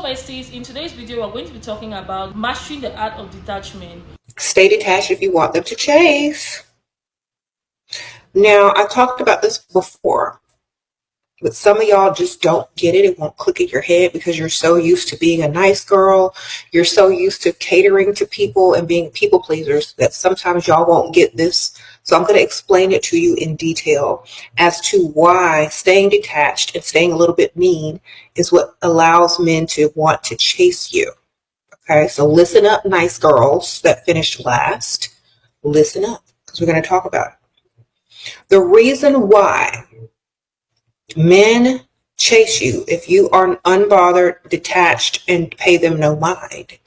besties, in today's video we're going to be talking about mastering the art of detachment. Stay detached if you want them to chase. Now, I talked about this before, but some of y'all just don't get it. It won't click in your head because you're so used to being a nice girl. You're so used to catering to people and being people pleasers that sometimes y'all won't get this. So I'm going to explain it to you in detail as to why staying detached and staying a little bit mean is what allows men to want to chase you. Okay, so listen up, nice girls that finished last. Listen up, because we're going to talk about it. The reason why men chase you if you are unbothered, detached, and pay them no mind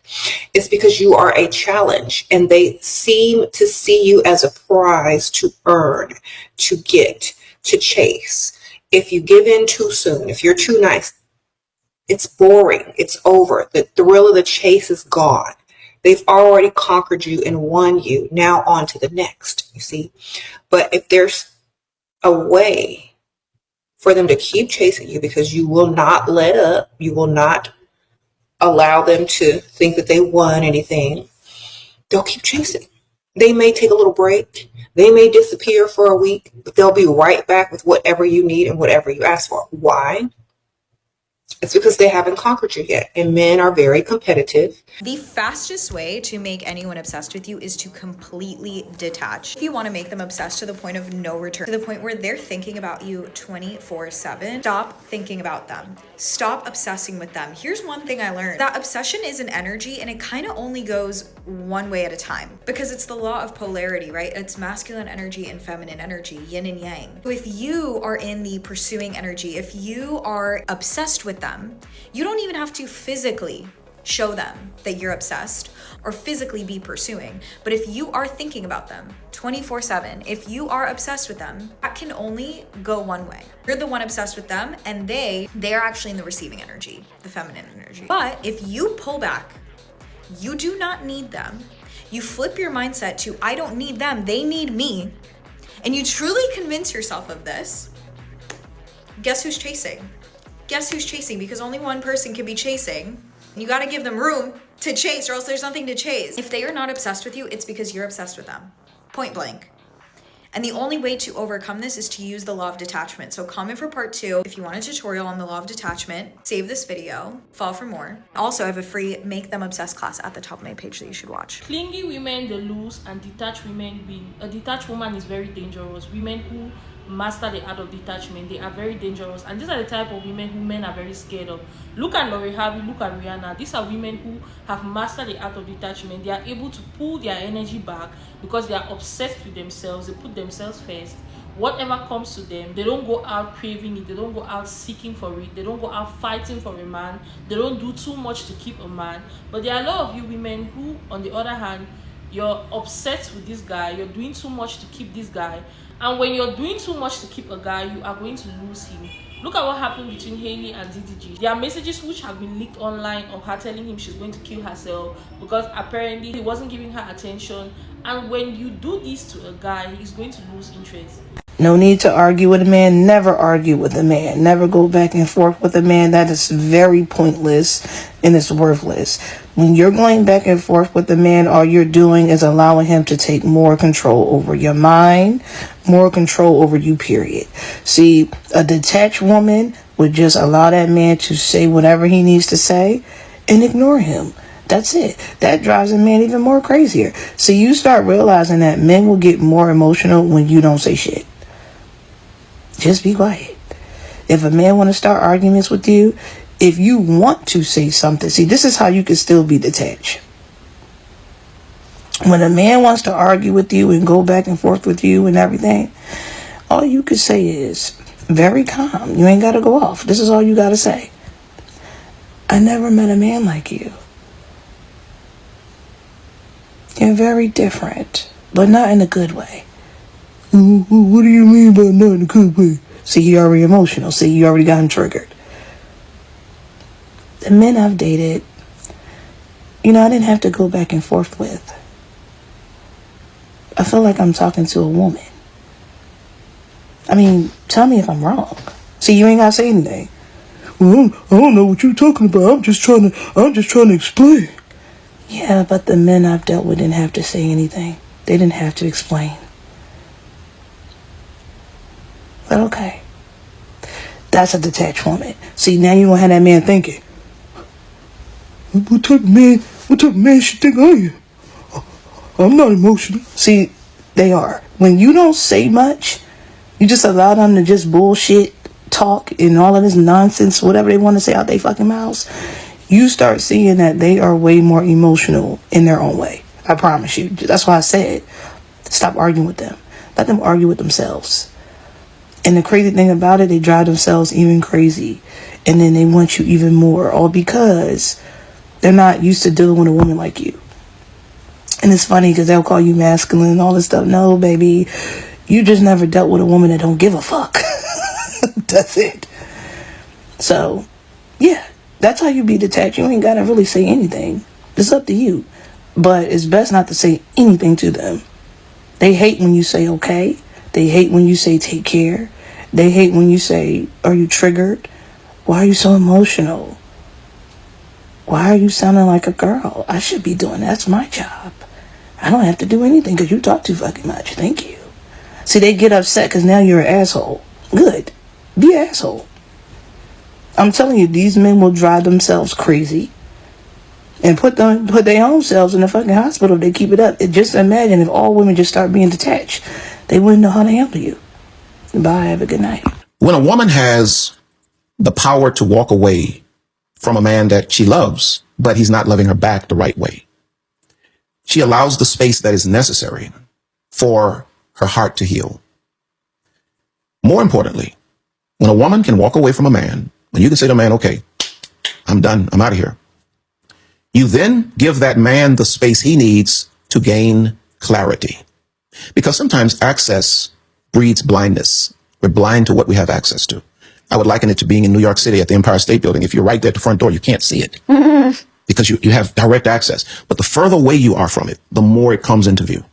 is because you are a challenge and they seem to see you as a prize to earn, to get, to chase. If you give in too soon, if you're too nice, it's boring. It's over. The thrill of the chase is gone. They've already conquered you and won you. Now on to the next, you see. But if there's a way for them to keep chasing you because you will not let up, you will not allow them to think that they won anything, they'll keep chasing. They may take a little break. They may disappear for a week, but they'll be right back with whatever you need and whatever you ask for. Why? It's because they haven't conquered you yet, and men are very competitive. The fastest way to make anyone obsessed with you is to completely detach. If you want to make them obsessed to the point of no return, to the point where they're thinking about you 24/7, stop thinking about them. Stop obsessing with them. Here's one thing I learned. That obsession is an energy and it kind of only goes one way at a time because it's the law of polarity, right? It's masculine energy and feminine energy, yin and yang. So if you are in the pursuing energy, if you are obsessed with them, you don't even have to physically show them that you're obsessed or physically be pursuing. But if you are thinking about them 24/7, if you are obsessed with them, that can only go one way. You're the one obsessed with them and they're actually in the receiving energy, the feminine energy. But if you pull back, you do not need them, you flip your mindset to I don't need them, they need me, and you truly convince yourself of this, guess who's chasing? Guess who's chasing? Because only one person can be chasing. You got to give them room to chase or else there's nothing to chase. If they are not obsessed with you, it's because you're obsessed with them. Point blank. And the only way to overcome this is to use the law of detachment. So comment for part 2 if you want a tutorial on the law of detachment. Save this video, follow for more. Also, I have a free Make Them Obsessed class at the top of my page that you should watch. Clingy women, they lose, and detached women win. A detached woman is very dangerous. Women who master the art of detachment, they are very dangerous, and these are the type of women who men are very scared of. Look at Lori Harvey, look at Rihanna. These are women who have mastered the art of detachment. They are able to pull their energy back because they are obsessed with themselves. They put themselves first. Whatever comes to them, they don't go out craving it, they don't go out seeking for it, they don't go out fighting for a man, they don't do too much to keep a man. But there are a lot of you women who, on the other hand, you're obsessed with this guy, you're doing too much to keep this guy, and when you're doing too much to keep a guy, you are going to lose him. Look at what happened between Hailey and DDG. There are messages which have been leaked online of her telling him she's going to kill herself because apparently he wasn't giving her attention. And when you do this to a guy, he's going to lose interest. No need to argue with a man. Never argue with a man. Never go back and forth with a man. That is very pointless and it's worthless. When you're going back and forth with a man, all you're doing is allowing him to take more control over your mind, more control over you, period. See, a detached woman would just allow that man to say whatever he needs to say and ignore him. That's it. That drives a man even more crazier. So you start realizing that men will get more emotional when you don't say shit. Just be quiet. If a man want to start arguments with you, if you want to say something, see, this is how you can still be detached. When a man wants to argue with you and go back and forth with you and everything, all you can say is very calm. You ain't got to go off. This is all you got to say. I never met a man like you. You're very different, but not in a good way. What do you mean by not in a good way? See, you're already emotional. See, you already got him triggered. The men I've dated, I didn't have to go back and forth with. I feel like I'm talking to a woman. I mean, tell me if I'm wrong. See, you ain't got to say anything. well, I don't know what you're talking about. I'm just trying to explain. Yeah, but the men I've dealt with didn't have to say anything. They didn't have to explain. But okay. That's a detached woman. See, now you're gonna have that man thinking, what type of man should think I am? I'm not emotional. See, they are. When you don't say much, you just allow them to just bullshit talk and all of this nonsense, whatever they want to say out their fucking mouths, you start seeing that they are way more emotional in their own way. I promise you. That's why I said, stop arguing with them. Let them argue with themselves. And the crazy thing about it, they drive themselves even crazy. And then they want you even more. All because they're not used to dealing with a woman like you. And it's funny because they'll call you masculine and all this stuff. No, baby. You just never dealt with a woman that don't give a fuck. That's it. So, yeah. That's how you be detached. You ain't gotta really say anything. It's up to you. But it's best not to say anything to them. They hate when you say okay. They hate when you say take care. They hate when you say, are you triggered? Why are you so emotional? Why are you sounding like a girl? I should be doing that. That's my job. I don't have to do anything because you talk too fucking much. Thank you. See, they get upset because now you're an asshole. Good. Be an asshole. I'm telling you, these men will drive themselves crazy and put their own selves in the fucking hospital if they keep it up. Just imagine if all women just start being detached. They wouldn't know how to handle you. Bye. Have a good night. When a woman has the power to walk away from a man that she loves, but he's not loving her back the right way, she allows the space that is necessary for her heart to heal. More importantly, when a woman can walk away from a man, when you can say to a man, okay, I'm done, I'm out of here, you then give that man the space he needs to gain clarity. Because sometimes access breeds blindness. We're blind to what we have access to. I would liken it to being in New York City at the Empire State Building. If you're right there at the front door, you can't see it because you have direct access. But the further away you are from it, the more it comes into view.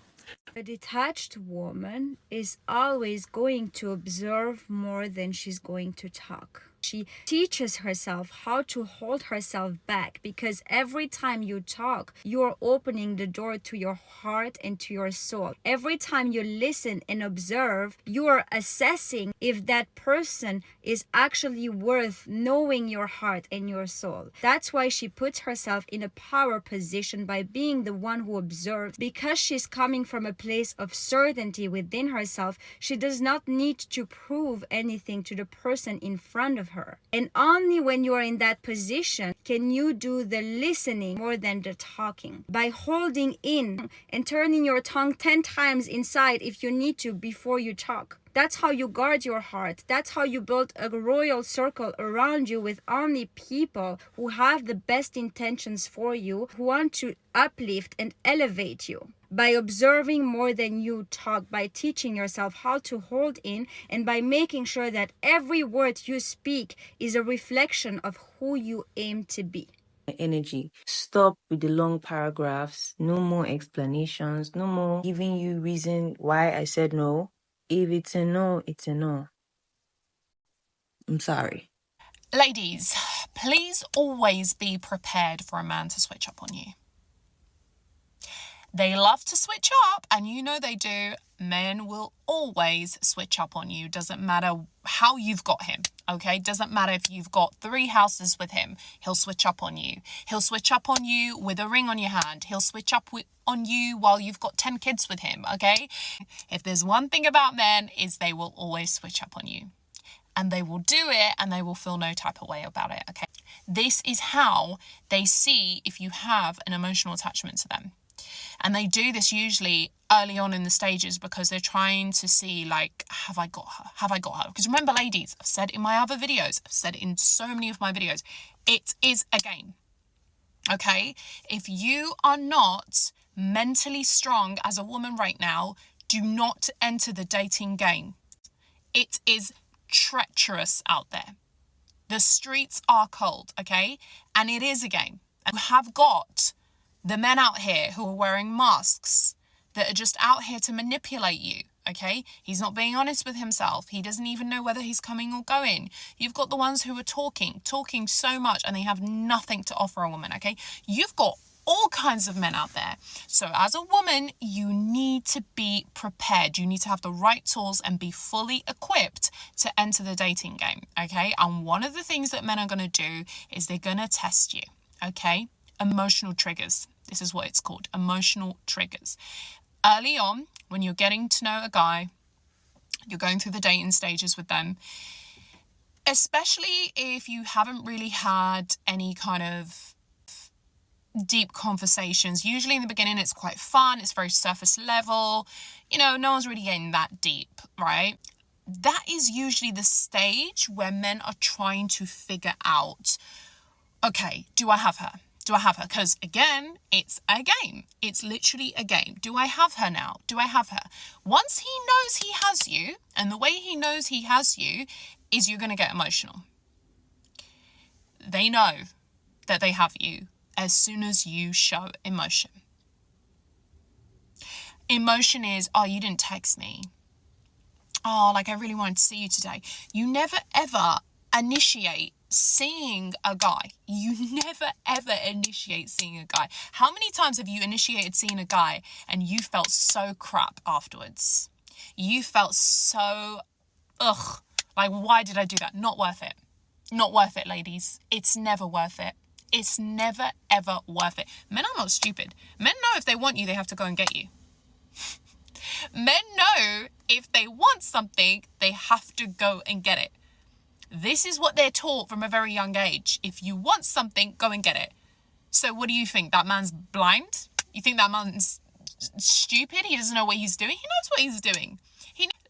A detached woman is always going to observe more than she's going to talk. She teaches herself how to hold herself back because every time you talk, you're opening the door to your heart and to your soul. Every time you listen and observe, you are assessing if that person is actually worth knowing your heart and your soul. That's why she puts herself in a power position by being the one who observes. Because she's coming from a place of certainty within herself, she does not need to prove anything to the person in front of her. And only when you are in that position can you do the listening more than the talking. By holding in and turning your tongue 10 times inside if you need to before you talk. That's how you guard your heart. That's how you build a royal circle around you with only people who have the best intentions for you, who want to uplift and elevate you. By observing more than you talk, by teaching yourself how to hold in, and by making sure that every word you speak is a reflection of who you aim to be. Energy. Stop with the long paragraphs. No more explanations. No more giving you reason why I said no. If it's a no, it's a no. I'm sorry. Ladies, please always be prepared for a man to switch up on you. They love to switch up, and you know they do. Men will always switch up on you. Doesn't matter how you've got him, okay? Doesn't matter if you've got 3 houses with him. He'll switch up on you. He'll switch up on you with a ring on your hand. He'll switch up on you while you've got 10 kids with him, okay? If there's one thing about men, is they will always switch up on you. And they will do it, and they will feel no type of way about it, okay? This is how they see if you have an emotional attachment to them. And they do this usually early on in the stages because they're trying to see, like, have I got her? Have I got her? Because remember, ladies, I've said it in my other videos, I've said it in so many of my videos, it is a game, okay? If you are not mentally strong as a woman right now, do not enter the dating game. It is treacherous out there. The streets are cold, okay? And it is a game. And you have got the men out here who are wearing masks that are just out here to manipulate you. Okay, he's not being honest with himself. He doesn't even know whether he's coming or going. You've got the ones who are talking so much, and they have nothing to offer a woman. Okay, you've got all kinds of men out there. So as a woman, you need to be prepared. You need to have the right tools and be fully equipped to enter the dating game. Okay, and one of the things that men are going to do is they're going to test you. Okay, emotional triggers. This is what it's called, emotional triggers. Early on, when you're getting to know a guy, you're going through the dating stages with them, especially if you haven't really had any kind of deep conversations. Usually in the beginning, it's quite fun. It's very surface level. No one's really getting that deep, right? That is usually the stage where men are trying to figure out, okay, do I have her? Do I have her? Because again, it's a game. It's literally a game. Do I have her now? Do I have her? Once he knows he has you, and the way he knows he has you is you're going to get emotional. They know that they have you as soon as you show emotion. Emotion is, oh, you didn't text me. Oh, like I really wanted to see you today. You never ever initiate seeing a guy. You never ever initiate seeing a guy. How many times have you initiated seeing a guy and you felt so crap afterwards? You felt so, like why did I do that? Not worth it. Not worth it, ladies. It's never worth it. It's never ever worth it. Men are not stupid. Men know if they want you, they have to go and get you. Men know if they want something, they have to go and get it. This is what they're taught from a very young age. If you want something, go and get it. So what do you think? That man's blind? You think that man's stupid? He doesn't know what he's doing? He knows what he's doing.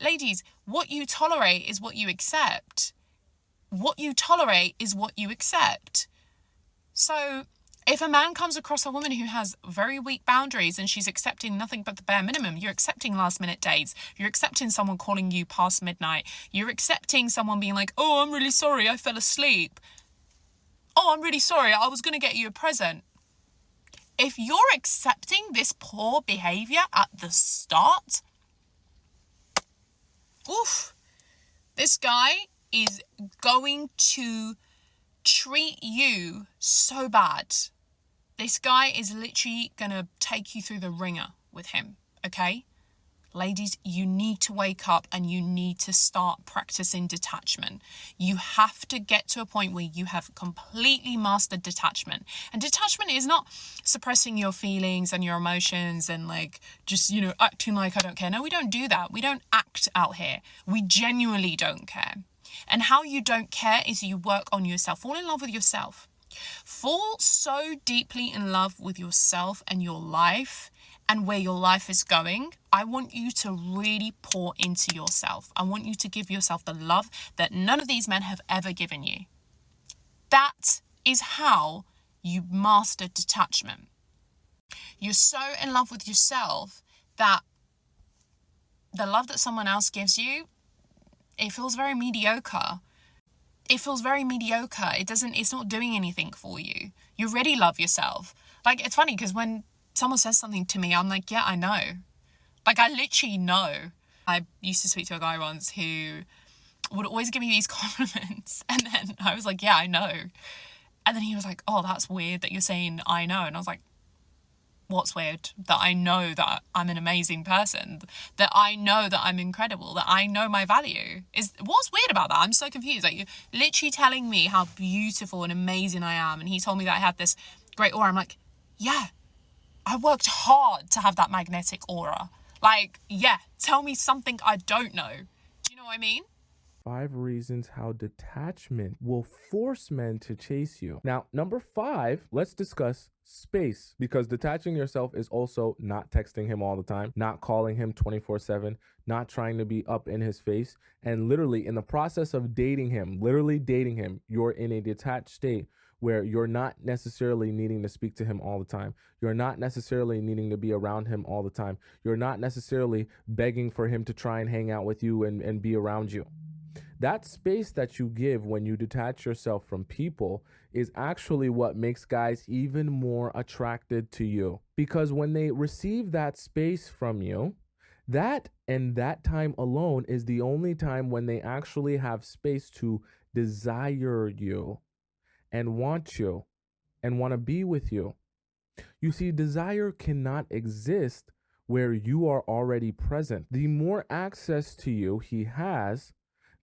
Ladies, what you tolerate is what you accept. What you tolerate is what you accept. So if a man comes across a woman who has very weak boundaries and she's accepting nothing but the bare minimum, you're accepting last minute dates, you're accepting someone calling you past midnight, you're accepting someone being like, oh, I'm really sorry, I fell asleep. Oh, I'm really sorry, I was going to get you a present. If you're accepting this poor behavior at the start, this guy is going to treat you so bad. This guy is literally going to take you through the ringer with him, okay? Ladies, you need to wake up and you need to start practicing detachment. You have to get to a point where you have completely mastered detachment. And detachment is not suppressing your feelings and your emotions and like just, acting like I don't care. No, we don't do that. We don't act out here. We genuinely don't care. And how you don't care is you work on yourself. Fall in love with yourself. Fall so deeply in love with yourself and your life and where your life is going. I want you to really pour into yourself. I want you to give yourself the love that none of these men have ever given you. That is how you master detachment. You're so in love with yourself that the love that someone else gives you, it feels very mediocre. It's not doing anything for you. You already love yourself. Like, it's funny because when someone says something to me, I'm like, yeah, I know. Like, I literally know. I used to speak to a guy once who would always give me these compliments. And then I was like, yeah, I know. And then he was like, oh, that's weird that you're saying I know. And I was like, what's weird? That I know that I'm an amazing person, that I know that I'm incredible, that I know my value. What's weird about that? I'm so confused. Like, you're literally telling me how beautiful and amazing I am, and he told me that I had this great aura. I'm like, yeah, I worked hard to have that magnetic aura. Like, yeah, tell me something I don't know. Do you know what I mean? 5 reasons how detachment will force men to chase you. Now, number 5, let's discuss space, because detaching yourself is also not texting him all the time, not calling him 24/7, not trying to be up in his face, and literally in the process of dating him, you're in a detached state where you're not necessarily needing to speak to him all the time. You're not necessarily needing to be around him all the time. You're not necessarily begging for him to try and hang out with you and be around you. That space that you give when you detach yourself from people is actually what makes guys even more attracted to you. Because when they receive that space from you, That and that time alone is the only time when they actually have space to desire you and want you and want to be with you. You see, desire cannot exist where you are already present. The more access to you he has,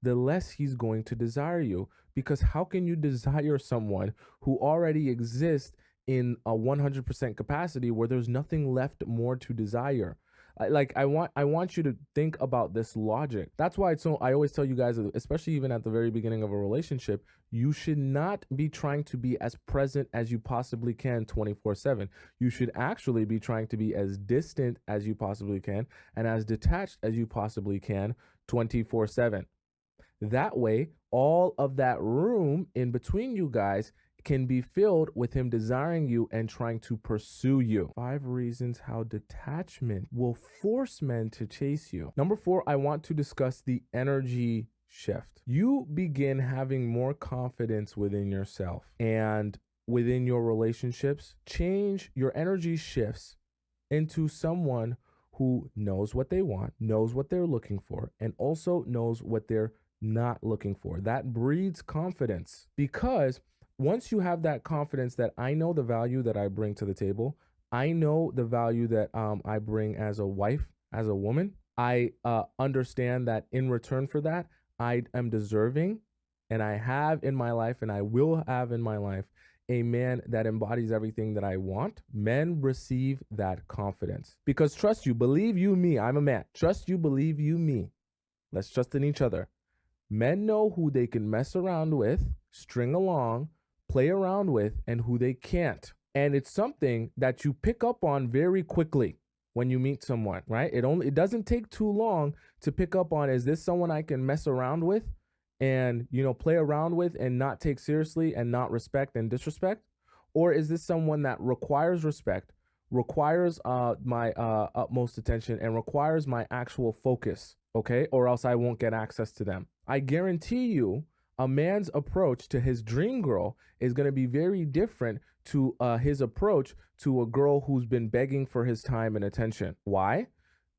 the less he's going to desire you. Because how can you desire someone who already exists in a 100% capacity where there's nothing left more to desire? I want you to think about this logic. That's why I always tell you guys, especially even at the very beginning of a relationship, you should not be trying to be as present as you possibly can 24/7. You should actually be trying to be as distant as you possibly can and as detached as you possibly can 24/7. That way, all of that room in between you guys can be filled with him desiring you and trying to pursue you. 5 reasons how detachment will force men to chase you. Number 4, I want to discuss the energy shift. You begin having more confidence within yourself and within your relationships. Your energy shifts into someone who knows what they want, knows what they're looking for, and also knows what they're not looking for. That breeds confidence, because once you have that confidence that I know the value that I bring to the table, I know the value that I bring as a wife, as a woman, I understand that in return for that, I am deserving, and I have in my life, and I will have in my life, a man that embodies everything that I want. Men receive that confidence. Because trust you, believe you me, I'm a man. Trust you, believe you me. Let's trust in each other. Men know who they can mess around with, string along, play around with, and who they can't. And it's something that you pick up on very quickly when you meet someone, right? It doesn't take too long to pick up on, is this someone I can mess around with and, play around with and not take seriously and not respect and disrespect? Or is this someone that requires respect, requires my utmost attention, and requires my actual focus, okay? Or else I won't get access to them. I guarantee you, a man's approach to his dream girl is going to be very different to his approach to a girl who's been begging for his time and attention. Why?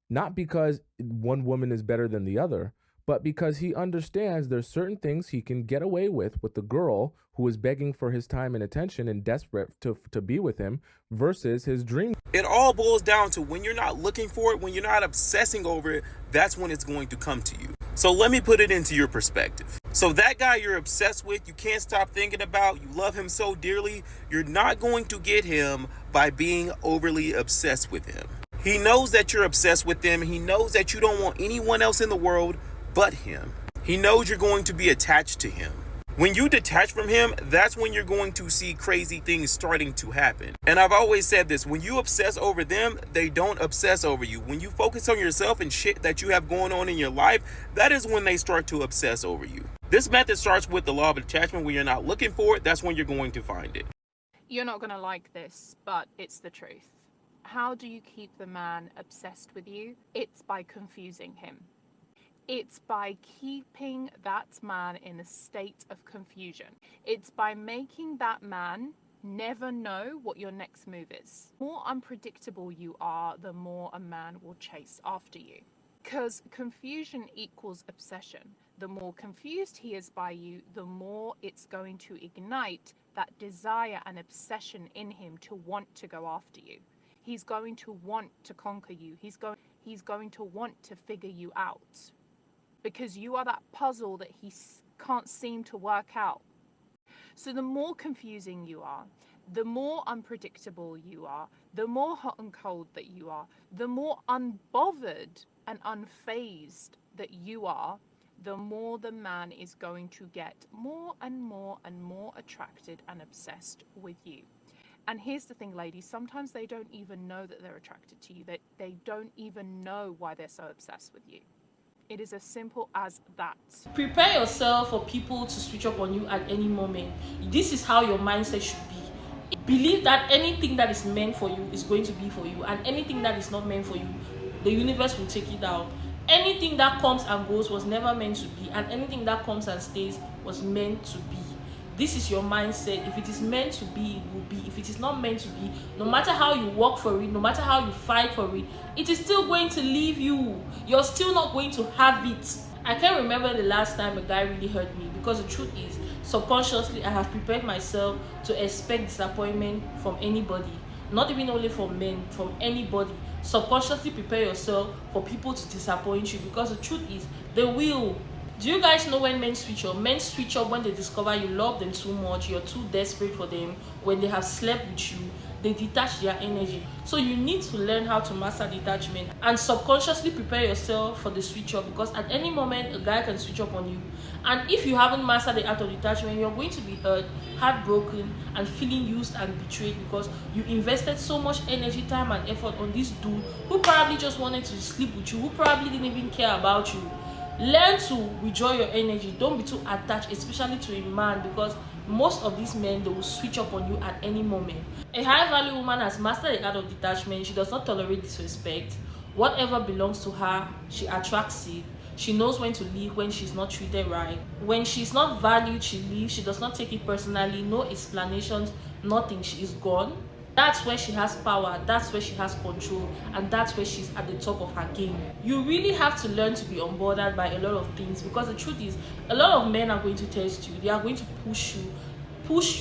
Not because one woman is better than the other, but because he understands there's certain things he can get away with the girl who is begging for his time and attention and desperate to be with him versus his dream. It all boils down to when you're not looking for it, when you're not obsessing over it, that's when it's going to come to you. So let me put it into your perspective. So that guy you're obsessed with, you can't stop thinking about, you love him so dearly, you're not going to get him by being overly obsessed with him. He knows that you're obsessed with him. He knows that you don't want anyone else in the world but him. He knows you're going to be attached to him. When you detach from him, that's when you're going to see crazy things starting to happen. And I've always said this, when you obsess over them, they don't obsess over you. When you focus on yourself and shit that you have going on in your life, that is when they start to obsess over you. This method starts with the law of attachment. When you're not looking for it, that's when you're going to find it. You're not going to like this, but it's the truth. How do you keep the man obsessed with you? It's by confusing him. It's by keeping that man in a state of confusion. It's by making that man never know what your next move is. The more unpredictable you are, the more a man will chase after you. Because confusion equals obsession. The more confused he is by you, the more it's going to ignite that desire and obsession in him to want to go after you. He's going to want to conquer you. He's going to want to figure you out. Because you are that puzzle that he can't seem to work out. So the more confusing you are, the more unpredictable you are, the more hot and cold that you are, the more unbothered and unfazed that you are, the more the man is going to get more and more and more attracted and obsessed with you. And here's the thing, ladies, sometimes they don't even know that they're attracted to you. They don't even know why they're so obsessed with you. It is as simple as that. Prepare yourself for people to switch up on you at any moment. This is how your mindset should be. Believe that anything that is meant for you is going to be for you, and anything that is not meant for you, the universe will take it out. Anything that comes and goes was never meant to be, and anything that comes and stays was meant to be. This is your mindset. If it is meant to be, it will be. If it is not meant to be, no matter how you work for it, no matter how you fight for it, it is still going to leave you. You're still not going to have it. I can't remember the last time a guy really hurt me, because the truth is, subconsciously I have prepared myself to expect disappointment from anybody. Not even only from men, from anybody. Subconsciously prepare yourself for people to disappoint you, because the truth is, they will. Do you guys know when men switch up? Men switch up when they discover you love them too much, you're too desperate for them, when they have slept with you, they detach their energy. So you need to learn how to master detachment and subconsciously prepare yourself for the switch up, because at any moment a guy can switch up on you. And if you haven't mastered the art of detachment, you're going to be hurt, heartbroken, and feeling used and betrayed, because you invested so much energy, time, and effort on this dude who probably just wanted to sleep with you, who probably didn't even care about you. Learn to withdraw your energy. Don't be too attached, especially to a man, because most of these men, they will switch up on you at any moment. A high value woman has mastered the art of detachment. She does not tolerate disrespect. Whatever belongs to her, she attracts it. She knows when to leave when she's not treated right. When she's not valued, she leaves. She does not take it personally. No explanations, nothing. She is gone. That's where she has power, that's where she has control, and that's where she's at the top of her game. You really have to learn to be unbothered by a lot of things, because the truth is, a lot of men are going to test you. They are going to push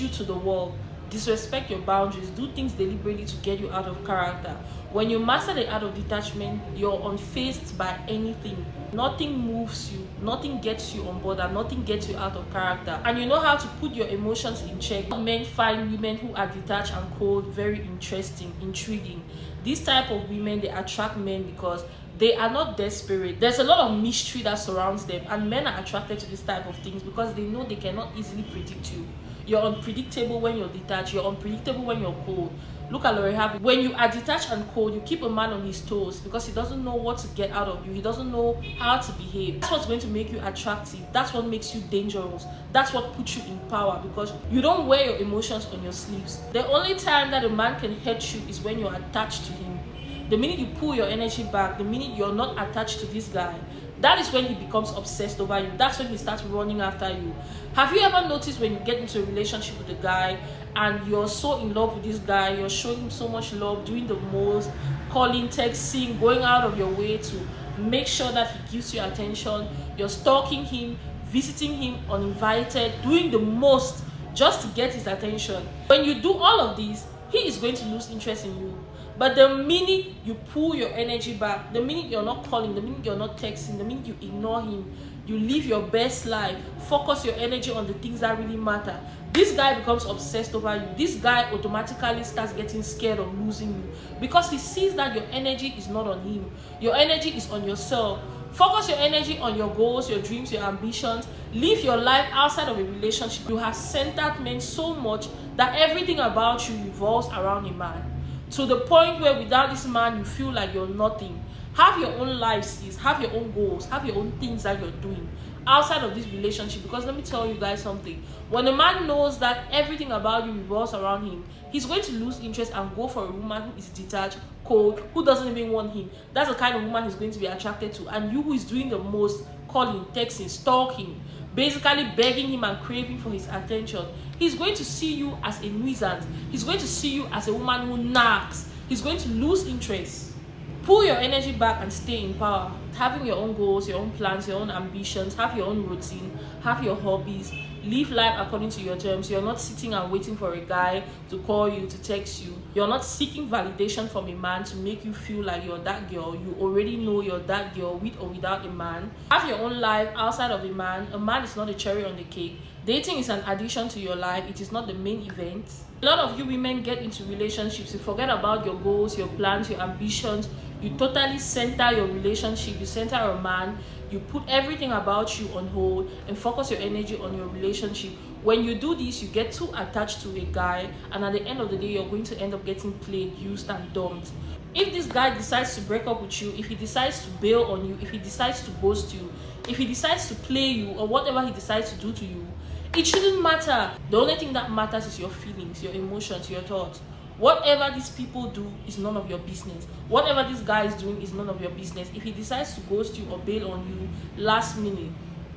you to the wall, disrespect your boundaries, do things deliberately to get you out of character. When you master the art of detachment, you're unfazed by anything. Nothing moves you, nothing gets you on board, and nothing gets you out of character. And you know how to put your emotions in check. Men find women who are detached and cold very interesting, intriguing. This type of women, they attract men because they are not desperate. There's a lot of mystery that surrounds them, and men are attracted to this type of things because they know they cannot easily predict you. You're unpredictable when you're detached. You're unpredictable when you're cold. Look at Lori Harvey. When you are detached and cold, you keep a man on his toes because he doesn't know what to get out of you. He doesn't know how to behave. That's what's going to make you attractive. That's what makes you dangerous. That's what puts you in power, because you don't wear your emotions on your sleeves. The only time that a man can hurt you is when you're attached to him. The minute you pull your energy back, the minute you're not attached to this guy, that is when he becomes obsessed over you. That's when he starts running after you. Have you ever noticed when you get into a relationship with a guy and you're so in love with this guy, you're showing him so much love, doing the most, calling, texting, going out of your way to make sure that he gives you attention, you're stalking him, visiting him uninvited, doing the most just to get his attention. When you do all of this, he is going to lose interest in you. But the minute you pull your energy back, the minute you're not calling, the minute you're not texting, the minute you ignore him, you live your best life, focus your energy on the things that really matter, this guy becomes obsessed over you. This guy automatically starts getting scared of losing you, because he sees that your energy is not on him. Your energy is on yourself. Focus your energy on your goals, your dreams, your ambitions. Live your life outside of a relationship. You have centered men so much that everything about you revolves around a man, to the point where without this man you feel like you're nothing. Have your own life, sis. Have your own goals. Have your own things that you're doing outside of this relationship. Because let me tell you guys something. When a man knows that everything about you revolves around him, he's going to lose interest and go for a woman who is detached, cold, who doesn't even want him. That's the kind of woman he's going to be attracted to. And you, who is doing the most, calling, texting, stalking, basically begging him and craving for his attention, he's going to see you as a nuisance. He's going to see you as a woman who nags. He's going to lose interest. Pull your energy back and stay in power. Having your own goals, your own plans, your own ambitions, have your own routine, have your hobbies, live life according to your terms. You're not sitting and waiting for a guy to call you, to text you. You're not seeking validation from a man to make you feel like you're that girl. You already know you're that girl, with or without a man. Have your own life outside of a man. A man is not a cherry on the cake. Dating is an addition to your life. It is not the main event. A lot of you women get into relationships, you forget about your goals, your plans, your ambitions. You totally center your relationship, you center a man, you put everything about you on hold and focus your energy on your relationship. When you do this, you get too attached to a guy, and at the end of the day, you're going to end up getting played, used, and dumped. If this guy decides to break up with you, if he decides to bail on you, if he decides to ghost you, if he decides to play you, or whatever he decides to do to you, it shouldn't matter. The only thing that matters is your feelings, your emotions, your thoughts. Whatever these people do is none of your business. Whatever this guy is doing is none of your business. If he decides to ghost you or bail on you last minute,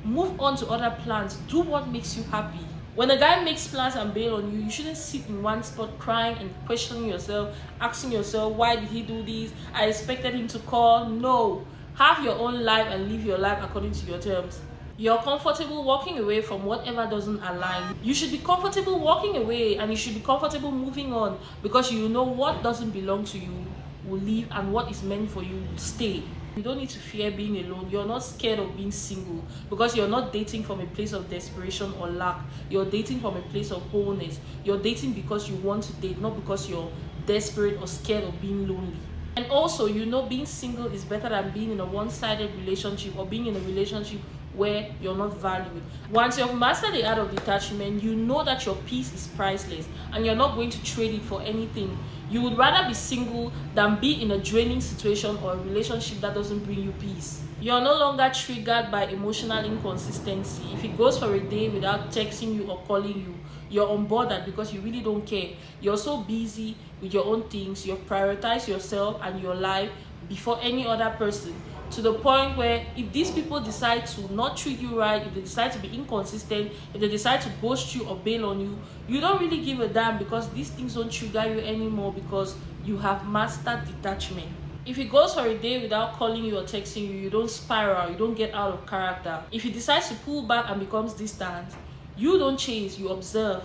move on to other plans. Do what makes you happy. When a guy makes plans and bail on you, you shouldn't sit in one spot crying and questioning yourself, asking yourself, why did he do this? I expected him to call. No. Have your own life and live your life according to your terms. You're comfortable walking away from whatever doesn't align. You should be comfortable walking away, and you should be comfortable moving on, because you know what doesn't belong to you will leave and what is meant for you will stay. You don't need to fear being alone. You're not scared of being single, because you're not dating from a place of desperation or lack. You're dating from a place of wholeness. You're dating because you want to date, not because you're desperate or scared of being lonely. And also, you know, being single is better than being in a one-sided relationship or being in a relationship where you're not valued. Once you've mastered the art of detachment, you know that your peace is priceless and you're not going to trade it for anything. You would rather be single than be in a draining situation or a relationship that doesn't bring you peace. You're no longer triggered by emotional inconsistency. If it goes for a day without texting you or calling you, you're unbothered because you really don't care. You're so busy with your own things. You've prioritized yourself and your life before any other person, to the point where if these people decide to not treat you right, if they decide to be inconsistent, if they decide to ghost you or bail on you, you don't really give a damn, because these things don't trigger you anymore, because you have mastered detachment. If it goes for a day without calling you or texting you, you don't spiral, you don't get out of character. If he decides to pull back and becomes distant, you don't chase, you observe.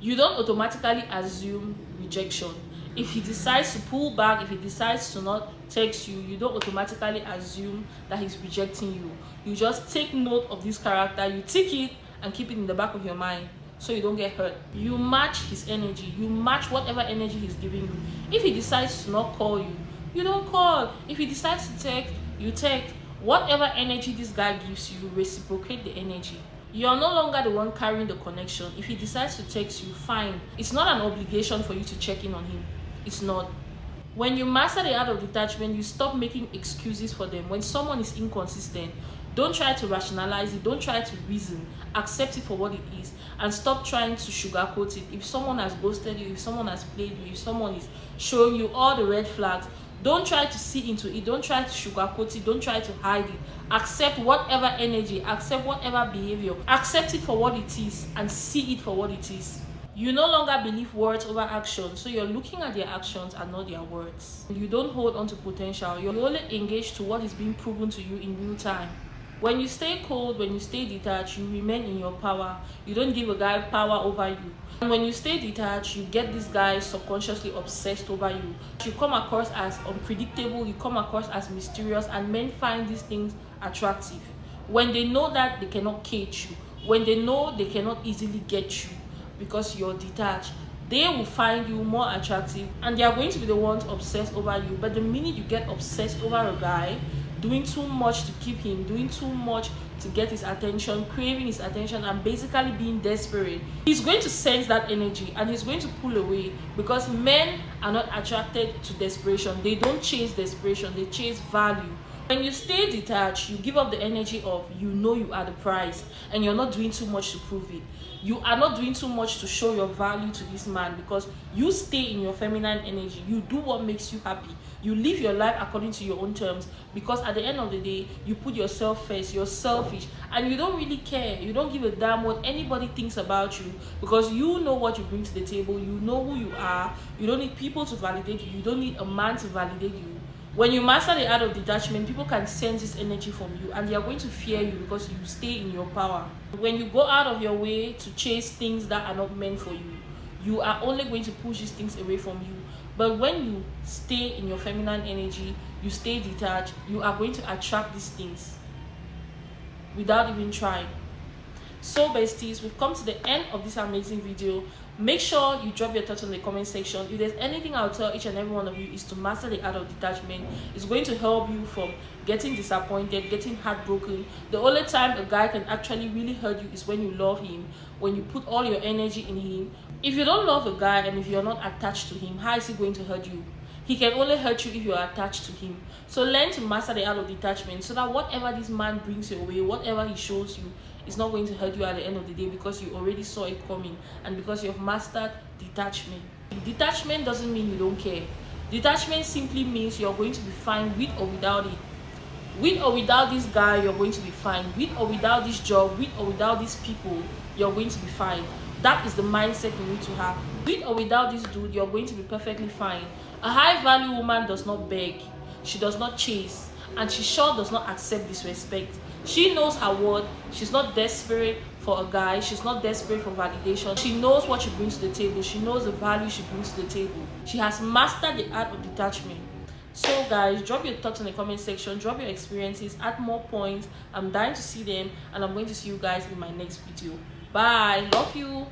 You don't automatically assume rejection. If he decides to pull back, if he decides to not text you, you don't automatically assume that he's rejecting you. You just take note of this character, you tick it and keep it in the back of your mind so you don't get hurt. You match his energy, you match whatever energy he's giving you. If he decides to not call you, you don't call. If he decides to text, you text. Whatever energy this guy gives you, reciprocate the energy. You're no longer the one carrying the connection. If he decides to text you, fine. It's not an obligation for you to check in on him. It's not. When you master the art of detachment, you stop making excuses for them. When someone is inconsistent, don't try to rationalize it. Don't try to reason. Accept it for what it is. And stop trying to sugarcoat it. If someone has ghosted you, if someone has played you, if someone is showing you all the red flags, don't try to see into it. Don't try to sugarcoat it. Don't try to hide it. Accept whatever energy, accept whatever behavior. Accept it for what it is and see it for what it is. You no longer believe words over action, so you're looking at their actions and not their words. You don't hold on to potential. You're only engaged to what is being proven to you in real time. When you stay cold, when you stay detached, you remain in your power. You don't give a guy power over you. And when you stay detached, you get this guy subconsciously obsessed over you. You come across as unpredictable, you come across as mysterious, and men find these things attractive. When they know that they cannot catch you, when they know they cannot easily get you because you're detached, they will find you more attractive and they are going to be the ones obsessed over you. But the minute you get obsessed over a guy, doing too much to keep him, doing too much to get his attention, craving his attention, and basically being desperate, he's going to sense that energy and he's going to pull away, because men are not attracted to desperation. They don't chase desperation, they chase value. When you stay detached, you give up the energy of you know you are the prize and you're not doing too much to prove it. You are not doing too much to show your value to this man, because you stay in your feminine energy. You do what makes you happy. You live your life according to your own terms, because at the end of the day, you put yourself first. You're selfish and you don't really care. You don't give a damn what anybody thinks about you, because you know what you bring to the table. You know who you are. You don't need people to validate you. You don't need a man to validate you. When you master the art of detachment, people can sense this energy from you and they are going to fear you because you stay in your power. When you go out of your way to chase things that are not meant for you, you are only going to push these things away from you. But when you stay in your feminine energy, you stay detached, you are going to attract these things without even trying. So besties, we've come to the end of this amazing video. Make sure you drop your thoughts in the comment section. If there's anything I'll tell each and every one of you is to master the art of detachment. It's going to help you from getting disappointed, getting heartbroken. The only time a guy can actually really hurt you is when you love him, when you put all your energy in him. If you don't love a guy and if you're not attached to him, how is he going to hurt you? He can only hurt you if you are attached to him. So learn to master the art of detachment, so that whatever this man brings your way, whatever he shows you, is not going to hurt you at the end of the day, because you already saw it coming and because you've mastered detachment. Detachment doesn't mean you don't care. Detachment simply means you're going to be fine with or without it. With or without this guy, you're going to be fine. With or without this job, with or without these people, you're going to be fine. That is the mindset you need to have. With or without this dude, you're going to be perfectly fine. A high value woman does not beg, she does not chase, and she sure does not accept disrespect. She knows her worth. She's not desperate for a guy. She's not desperate for validation. She knows what she brings to the table. She knows the value she brings to the table. She has mastered the art of detachment. So guys, drop your thoughts in the comment section, drop your experiences, add more points. I'm dying to see them, and I'm going to see you guys in my next video. Bye, love you.